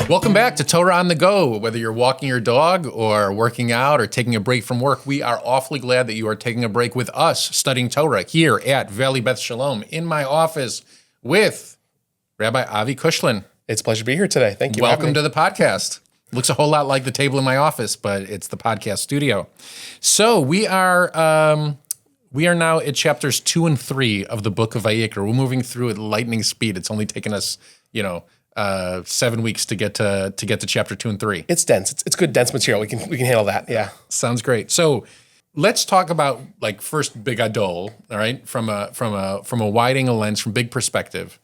Welcome back to Torah on the Go. Whether you're walking your dog or working out or taking a break from work, we are awfully glad that you are taking a break with us studying Torah here at Valley Beth Shalom in my office with Rabbi Avi Kushlan. It's a pleasure to be here today. Thank you. Welcome to the podcast. Looks a whole lot like the table in my office, but it's the podcast studio. So we are now at chapters 2 and 3 of the book of Vayikra. We're moving through at lightning speed. It's only taken us, 7 weeks to get to chapter 2 and 3. It's dense. It's good dense material. We can handle that. Yeah. Sounds great. So let's talk about first big adol, all right? From a wide angle lens, from big perspective.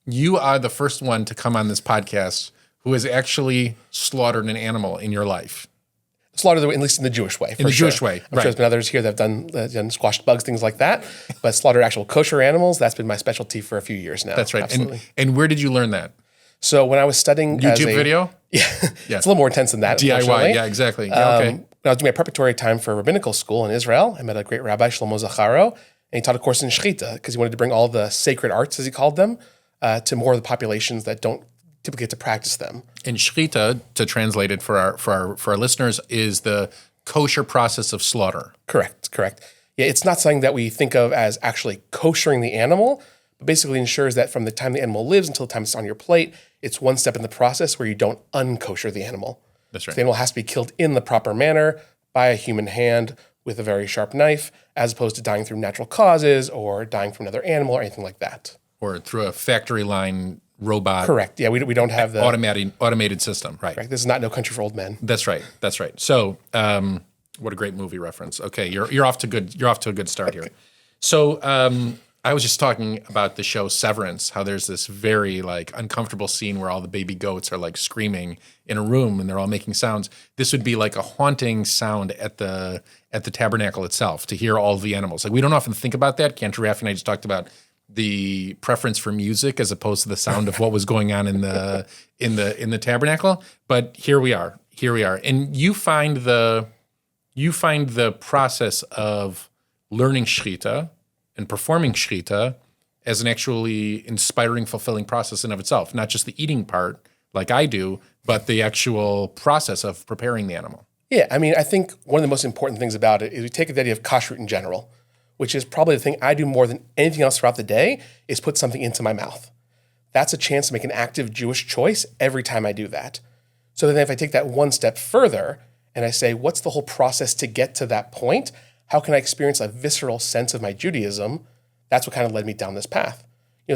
You are the first one to come on this podcast who has actually slaughtered an animal in your life. Slaughtered, at least in the Jewish way. Jewish way, I'm sure there's been others here that have done squashed bugs, things like that. But slaughtered actual kosher animals, that's been my specialty for a few years now. That's right. Absolutely. And where did you learn that? So when I was studying YouTube video? Yeah. It's a little more intense than that. DIY, yeah, exactly. Yeah, okay. When I was doing my preparatory time for rabbinical school in Israel, I met a great rabbi, Shlomo Zacharo, and he taught a course in Shechita because he wanted to bring all the sacred arts, as he called them, to more of the populations that don't typically get to practice them. And Shechita, to translate it for our listeners, is the kosher process of slaughter. Correct. Yeah, it's not something that we think of as actually koshering the animal, but basically ensures that from the time the animal lives until the time it's on your plate, it's one step in the process where you don't unkosher the animal. That's right. The animal has to be killed in the proper manner by a human hand with a very sharp knife, as opposed to dying through natural causes or dying from another animal or anything like that. Or through a factory line robot. Correct. Yeah, we don't have the automated system. Right. Correct. This is not No Country for Old Men. That's right. So, what a great movie reference. Okay, you're off to a good start here. So, I was just talking about the show Severance, how there's this very uncomfortable scene where all the baby goats are screaming in a room and they're all making sounds. This would be like a haunting sound at the tabernacle itself to hear all the animals. We don't often think about that. Cantor Raffi and I just talked about the preference for music as opposed to the sound of what was going on in the tabernacle. But here we are. And you find the process of learning Shechita and performing Shechita as an actually inspiring, fulfilling process in of itself, not just the eating part like I do, but the actual process of preparing the animal. Yeah, I think one of the most important things about it is we take the idea of kashrut in general, which is probably the thing I do more than anything else throughout the day, is put something into my mouth. That's a chance to make an active Jewish choice every time I do that. So then if I take that one step further and I say, what's the whole process to get to that point? How can I experience a visceral sense of my Judaism? That's what kind of led me down this path.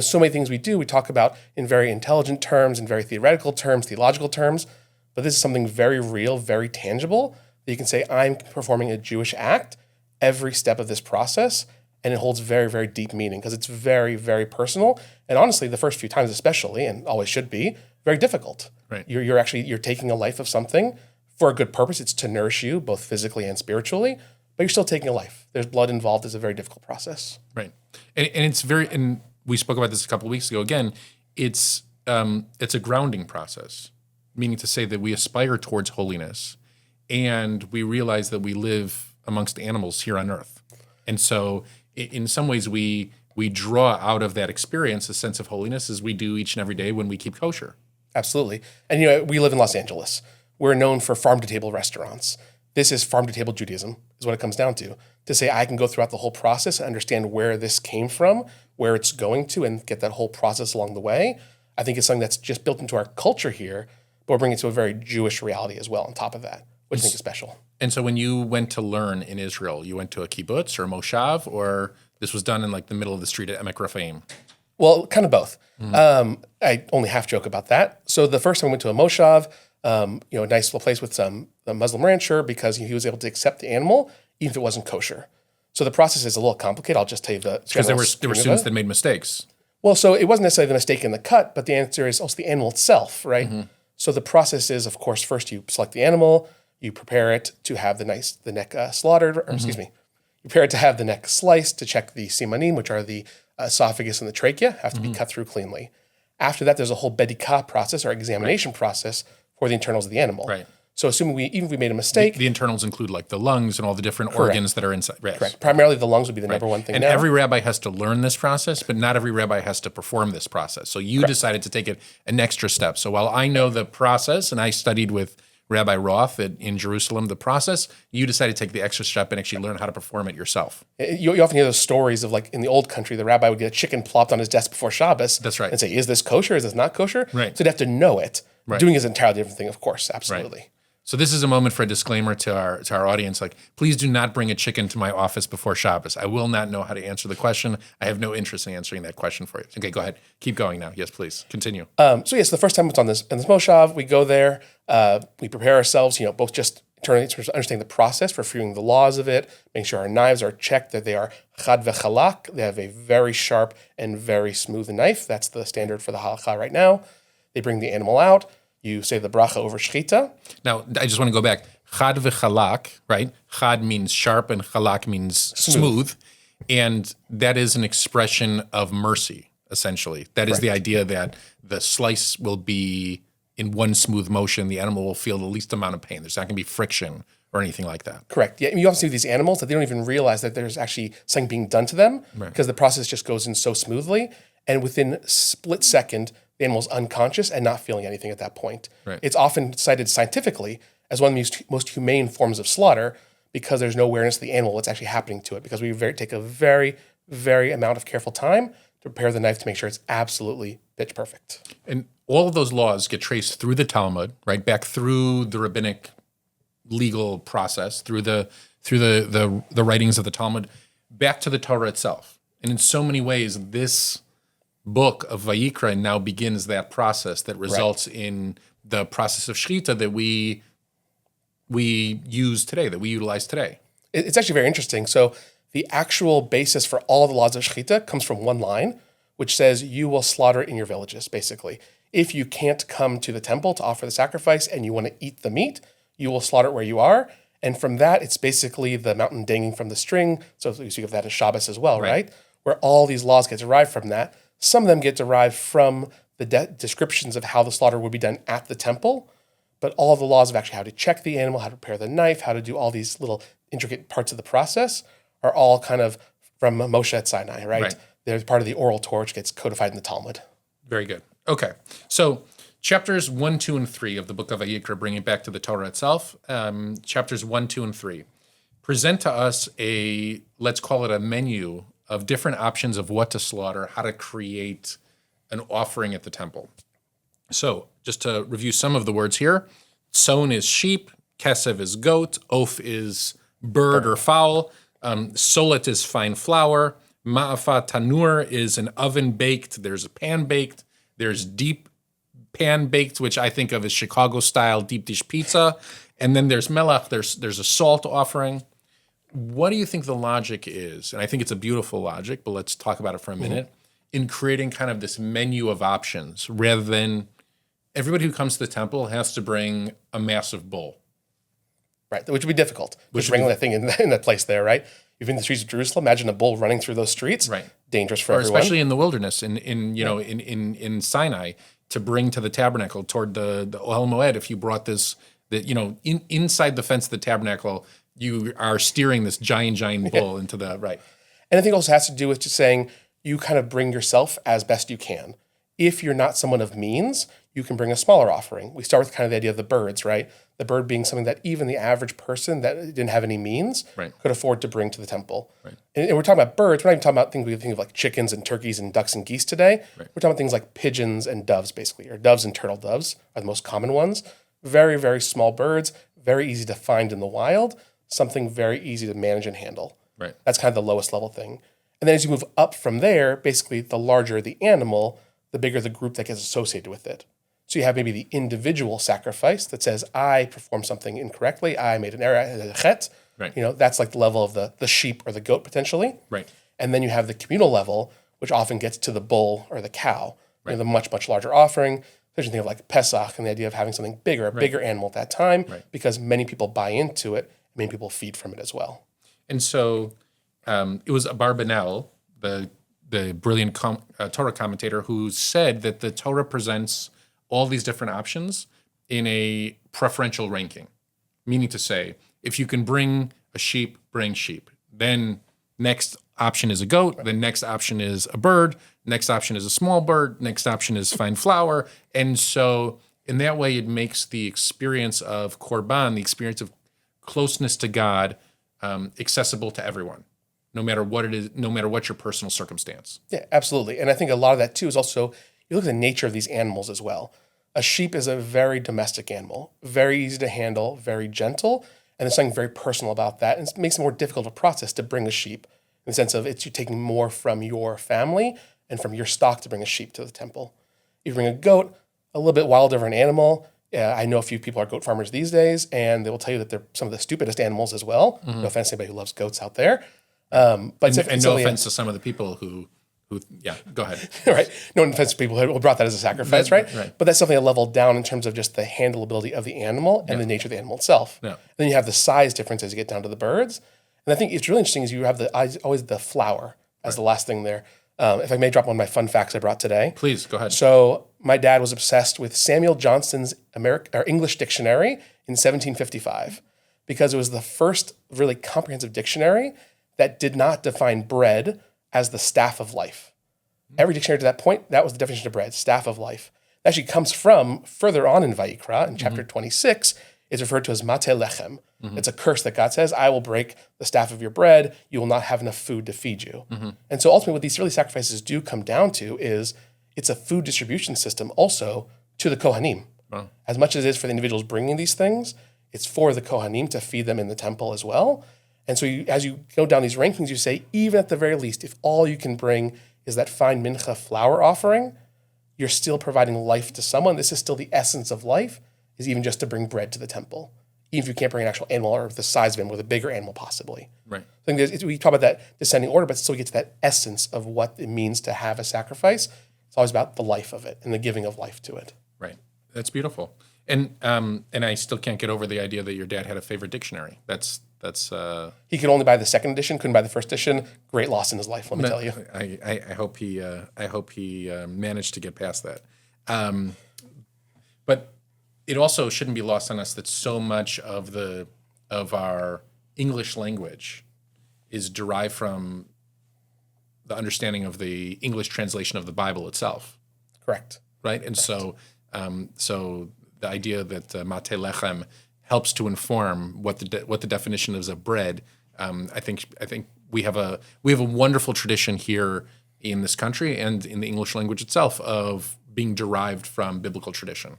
So many things we do, we talk about in very intelligent terms, in very theoretical terms, theological terms, but this is something very real, very tangible, that you can say, I'm performing a Jewish act every step of this process, and it holds very, very deep meaning because it's very, very personal. And honestly, the first few times especially, and always should be, very difficult. Right. You're taking a life of something for a good purpose. It's to nourish you both physically and spiritually, but you're still taking a life. There's blood involved. It's a very difficult process. Right. And it's and we spoke about this a couple of weeks ago. Again, it's a grounding process, meaning to say that we aspire towards holiness and we realize that we live amongst animals here on earth. And so in some ways we draw out of that experience a sense of holiness as we do each and every day when we keep kosher. Absolutely. And we live in Los Angeles. We're known for farm-to-table restaurants. This is farm-to-table Judaism, is what it comes down to. To say I can go throughout the whole process and understand where this came from, where it's going to, and get that whole process along the way. I think it's something that's just built into our culture here, but we're bringing it to a very Jewish reality as well on top of that, which I think is special. And so when you went to learn in Israel, you went to a kibbutz or a moshav, or this was done in the middle of the street at Emek Raphaim? Well, kind of both. I only half joke about that. So the first time I went to a moshav, a nice little place with a Muslim rancher, because he was able to accept the animal even if it wasn't kosher. So the process is a little complicated. I'll just tell you because there were students that made mistakes. Well, so it wasn't necessarily the mistake in the cut, but the answer is also the animal itself, right? Mm-hmm. So the process is, of course, first you select the animal, you prepare it to have the neck slaughtered, or excuse me, you prepare it to have the neck sliced to check the simanim, which are the esophagus and the trachea, have to be cut through cleanly. After that, there's a whole bedikah process or examination process for the internals of the animal. Right. So assuming even if we made a mistake, The internals include like the lungs and all the different organs that are inside. Yes. correct. Primarily the lungs would be the number one thing. And now. every rabbi has to learn this process, but not every rabbi has to perform this process. So you decided to take it an extra step. So while I know the process, and I studied with Rabbi Roth in Jerusalem, the process, you decided to take the extra step and actually learn how to perform it yourself. You often hear those stories of like in the old country, the rabbi would get a chicken plopped on his desk before Shabbos. That's right. And say, is this kosher? Is this not kosher? Right. So they'd have to know it. Right. Doing is an entirely different thing, of course. Absolutely. Right. So this is a moment for a disclaimer to our audience. Like, please do not bring a chicken to my office before Shabbos. I will not know how to answer the question. I have no interest in answering that question for you. Okay, go ahead. Keep going now. Yes, please. Continue. So yes, the first time it's on this Moshav, we go there, we prepare ourselves, both just in terms of understanding the process for reviewing the laws of it, making sure our knives are checked, that they are chad v'chalak. They have a very sharp and very smooth knife. That's the standard for the halakha right now. They bring the animal out. You say the bracha over shechita. Now, I just want to go back. Chad v'chalak, right? Chad means sharp and chalak means smooth. And that is an expression of mercy, essentially. That is the idea that the slice will be in one smooth motion. The animal will feel the least amount of pain. There's not going to be friction or anything like that. Correct. Yeah, you often see these animals that they don't even realize that there's actually something being done to them because the process just goes in so smoothly. And within a split second, the animal's unconscious and not feeling anything at that point. Right. It's often cited scientifically as one of the most humane forms of slaughter because there's no awareness of the animal, what's actually happening to it, because we take a very, very amount of careful time to prepare the knife to make sure it's absolutely pitch perfect. And all of those laws get traced through the Talmud, right? Back through the rabbinic legal process, through the writings of the Talmud, back to the Torah itself. And in so many ways, this book of Vayikra now begins that process that results in the process of shechita that we use today, that we utilize today. It's actually very interesting. So the actual basis for all the laws of shechita comes from one line, which says you will slaughter in your villages, basically. If you can't come to the temple to offer the sacrifice and you want to eat the meat, you will slaughter it where you are. And from that, it's basically the mountain dangling from the string. So you speak of that as Shabbos as well, right? Where all these laws get derived from that. Some of them get derived from the descriptions of how the slaughter would be done at the temple, but all of the laws of actually how to check the animal, how to prepare the knife, how to do all these little intricate parts of the process are all kind of from Moshe at Sinai, right? They're part of the oral Torah, which gets codified in the Talmud. Very good. Okay. So chapters 1, 2, and 3 of the book of Vayikra, bringing it back to the Torah itself, chapters 1, 2, and 3, present to us let's call it a menu of different options of what to slaughter, how to create an offering at the temple. So just to review some of the words here, tson is sheep, kesev is goat, oaf is bird or fowl, solet is fine flour, ma'afa tanur is an oven baked, there's a pan baked, there's deep pan baked, which I think of as Chicago style deep dish pizza, and then there's melach, there's a salt offering. What do you think the logic is? And I think it's a beautiful logic, but let's talk about it for a minute, in creating kind of this menu of options rather than everybody who comes to the temple has to bring a massive bowl. Right, which would be difficult. Which bring that thing in that place there, right? You've been in the streets of Jerusalem. Imagine a bull running through those streets. Right, dangerous for everyone. Especially in the wilderness, in Sinai, to bring to the tabernacle toward the Ohel Moed. If you brought this, inside the fence of the tabernacle, you are steering this giant bull into the right. And I think it also has to do with just saying you kind of bring yourself as best you can. If you're not someone of means, you can bring a smaller offering. We start with kind of the idea of the birds, right? The bird being something that even the average person that didn't have any means could afford to bring to the temple. Right. And we're talking about birds. We're not even talking about things we think of like chickens and turkeys and ducks and geese today. Right. We're talking about things like pigeons and doves, basically, or doves and turtle doves are the most common ones. Very, very small birds, very easy to find in the wild, something very easy to manage and handle. Right. That's kind of the lowest level thing. And then as you move up from there, basically the larger the animal, the bigger the group that gets associated with it. So you have maybe the individual sacrifice that says, I performed something incorrectly, I made an error, I had a chet. Right. That's like the level of the sheep or the goat potentially. Right. And then you have the communal level, which often gets to the bull or the cow. Right. The much, much larger offering. There's a thing of like Pesach and the idea of having something bigger, a bigger animal at that time, because many people buy into it, many people feed from it as well. And so it was Abarbanel, the brilliant Torah commentator, who said that the Torah presents all these different options in a preferential ranking. meaning to say, if you can bring a sheep, bring sheep. Then next option is a goat. The next option is a bird. Next option is a small bird. Next option is fine flour. And so in that way, it makes the experience of korban, the experience of closeness to God, accessible to everyone, no matter what it is, no matter what your personal circumstance. Yeah, absolutely. And I think a lot of that too is also, you look at the nature of these animals as well. A sheep is a very domestic animal, very easy to handle, very gentle, and there's something very personal about that. And it makes it more difficult of a process to bring a sheep in the sense of you're taking more from your family and from your stock to bring a sheep to the temple. If you bring a goat, a little bit wilder of an animal. I know a few people are goat farmers these days, and they will tell you that they're some of the stupidest animals as well. No offense to anybody who loves goats out there. And no offense to some of the people who go ahead. Right. No offense to people who brought that as a sacrifice, right? But that's something a level down in terms of just the handleability of the animal and the nature of the animal itself. Yeah. Then you have the size difference as you get down to the birds. And I think it's really interesting is you have always the flour as the last thing there. If I may drop one of my fun facts I brought today. Please, go ahead. So my dad was obsessed with Samuel Johnston's English dictionary in 1755 because it was the first really comprehensive dictionary that did not define bread as the staff of life. Every dictionary to that point, that was the definition of bread, staff of life. It actually comes from further on in Vayikra, in chapter 26, it's referred to as mate lechem. It's a curse that God says, I will break the staff of your bread, you will not have enough food to feed you. And so ultimately what these early sacrifices do come down to is it's a food distribution system also to the Kohanim. Wow. As much as it is for the individuals bringing these things, it's for the Kohanim to feed them in the temple as well. And so as you go down these rankings, you say, even at the very least, if all you can bring is that fine mincha flour offering, you're still providing life to someone. This is still the essence of life, is even just to bring bread to the temple. Even if you can't bring an actual animal or the size of him with a bigger animal possibly. Right. I think we talk about that descending order, but still we get to that essence of what it means to have a sacrifice. It's always about the life of it and the giving of life to it. Right. That's beautiful. And I still can't get over the idea that your dad had a favorite dictionary. That's He could only buy the second edition, couldn't buy the first edition. Great loss in his life, let me tell you. I hope he managed to get past that. But it also shouldn't be lost on us that so much of our English language is derived from the understanding of the English translation of the Bible itself. Correct. Right, and so the idea that mate lechem helps to inform what the definition is of bread. I think we have a wonderful tradition here in this country and in the English language itself of being derived from biblical tradition.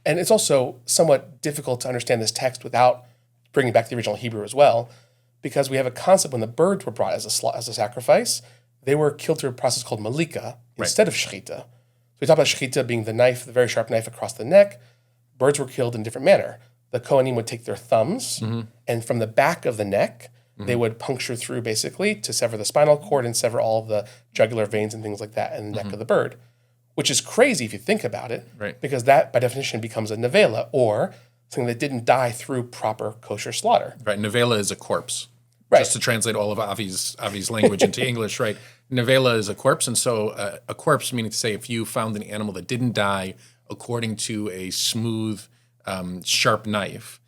And it's also somewhat difficult to understand this text without bringing back the original Hebrew as well, because we have a concept when the birds were brought as a sacrifice, they were killed through a process called malika instead of shechita. So we talk about shechita being the knife, the very sharp knife across the neck. Birds were killed in a different manner. The Kohanim would take their thumbs and from the back of the neck, they would puncture through basically to sever the spinal cord and sever all of the jugular veins and things like that in the neck of the bird, which is crazy if you think about it, because that by definition becomes a nevela or something that didn't die through proper kosher slaughter. Right, nevela is a corpse. Right. Just to translate all of Avi's language into English, right? Nevela is a corpse, and so a corpse meaning to say if you found an animal that didn't die according to a smooth, sharp knife,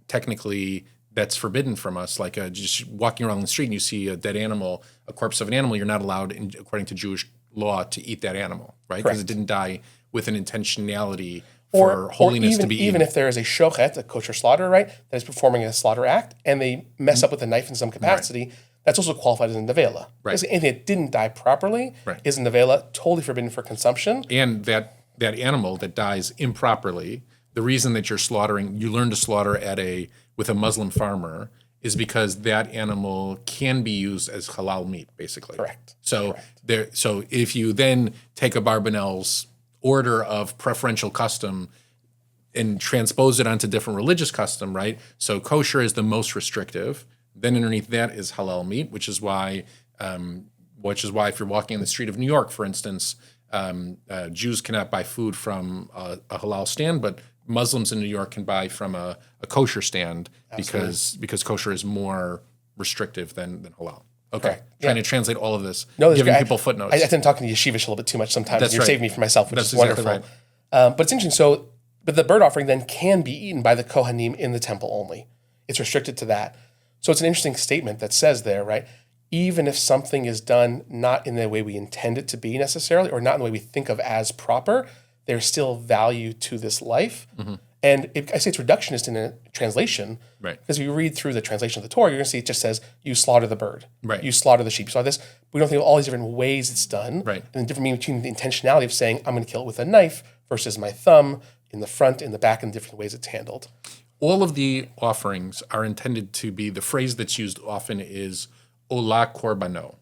technically that's forbidden from us. Like just walking around the street and you see a dead animal, a corpse of an animal, you're not allowed, according to Jewish law, to eat that animal, right? Because it didn't die with an intentionality for holiness to be eaten. Even if there is a shochet, a kosher slaughter, right, that is performing a slaughter act, and they mess up with the knife in some capacity, that's also qualified as a nevela. Right. Because anything that didn't die properly is a nevela, totally forbidden for consumption. And that animal that dies improperly, the reason that you learn to slaughter with a Muslim farmer is because that animal can be used as halal meat, basically. Correct. So if you then take a Barbanel's order of preferential custom and transpose it onto different religious custom, right? So kosher is the most restrictive. Then underneath that is halal meat, which is why if you're walking in the street of New York, for instance, Jews cannot buy food from a halal stand, but Muslims in New York can buy from a kosher stand because kosher is more restrictive than halal. Okay, trying to translate all of this, giving people footnotes. I tend to talk in yeshivish a little bit too much sometimes. That's You're saving me for myself, which That's is wonderful. Exactly right. But it's interesting. So But the burnt offering then can be eaten by the Kohanim in the temple only. It's restricted to that. So it's an interesting statement that says there, right? Even if something is done not in the way we intend it to be necessarily, or not in the way we think of as proper, there's still value to this life. And I say it's reductionist in a translation, Right. because if you read through the translation of the Torah, you're going to see it just says, you slaughter the bird. Right. You slaughter the sheep. You slaughter this. We don't think of all these different ways it's done. Right. And the different meaning between the intentionality of saying, I'm going to kill it with a knife versus my thumb in the front, in the back, and different ways it's handled. All of the offerings are intended to be, the phrase that's used often is olah korbano.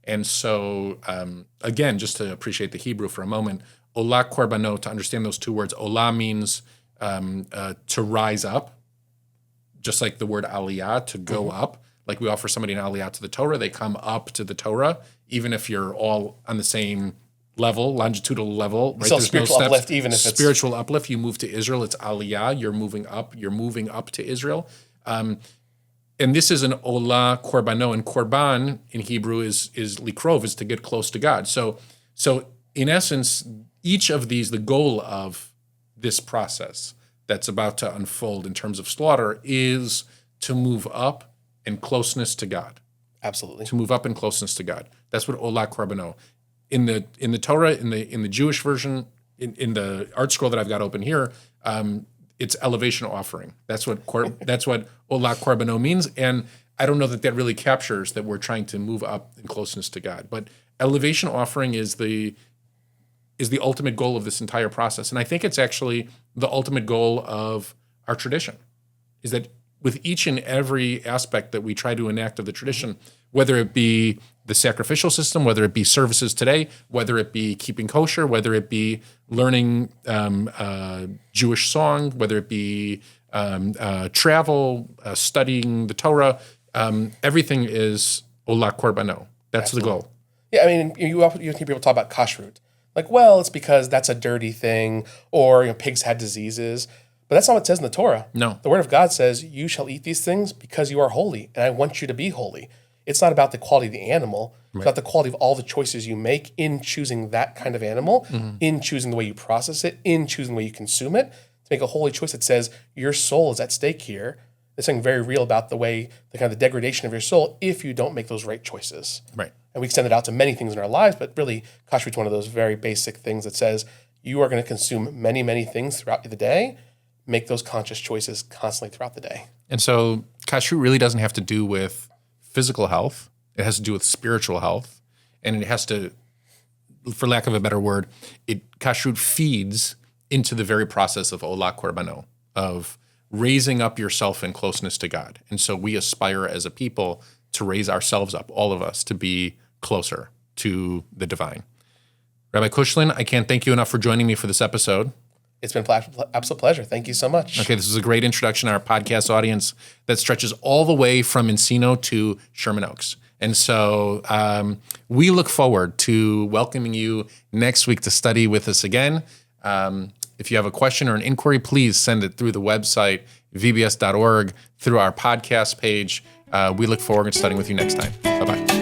And so, again, just to appreciate the Hebrew for a moment, olah korbano, to understand those two words, olah means to rise up, just like the word aliyah, to go up. Like we offer somebody an aliyah to the Torah, they come up to the Torah, even if you're all on the same level, longitudinal level. Right? Still There's spiritual no steps. uplift, even if it's Spiritual uplift, you move to Israel, it's aliyah, you're moving up to Israel. And this is an olah korbano, and korban in Hebrew is likrov, is to get close to God. So in essence, each of these, the goal of this process that's about to unfold in terms of slaughter is to move up in closeness to God. Absolutely. To move up in closeness to God. That's what olah korbano. In the Torah, in the Jewish version, in the art scroll that I've got open here, it's elevation offering. That's what olah korbano means, and I don't know that really captures that we're trying to move up in closeness to God. But elevation offering is the ultimate goal of this entire process, and I think it's actually the ultimate goal of our tradition. Is that with each and every aspect that we try to enact of the tradition, whether it be the sacrificial system, whether it be services today, whether it be keeping kosher, whether it be learning Jewish song, whether it be travel, studying the Torah, everything is olah korbano. That's the goal. Yeah, I mean, you hear people talk about kashrut. Like, well, it's because that's a dirty thing, or pigs had diseases. But that's not what it says in the Torah. No. The Word of God says, you shall eat these things because you are holy, and I want you to be holy. It's not about the quality of the animal. It's about the quality of all the choices you make in choosing that kind of animal, in choosing the way you process it, in choosing the way you consume it. To make a holy choice that says, your soul is at stake here. There's something very real about the kind of the degradation of your soul if you don't make those right choices. Right. And we extend it out to many things in our lives, but really, kashrut's one of those very basic things that says, you are going to consume many, many things throughout the day. Make those conscious choices constantly throughout the day. And so kashrut really doesn't have to do with physical health. It has to do with spiritual health. And it has to, for lack of a better word, kashrut feeds into the very process of olah korbano, of raising up yourself in closeness to God. And so we aspire as a people to raise ourselves up, all of us, to be closer to the divine. Rabbi Kushlan, I can't thank you enough for joining me for this episode. It's been an absolute pleasure. Thank you so much. Okay, this is a great introduction to our podcast audience that stretches all the way from Encino to Sherman Oaks. And so we look forward to welcoming you next week to study with us again. If you have a question or an inquiry, please send it through the website, vbs.org, through our podcast page. We look forward to studying with you next time. Bye-bye.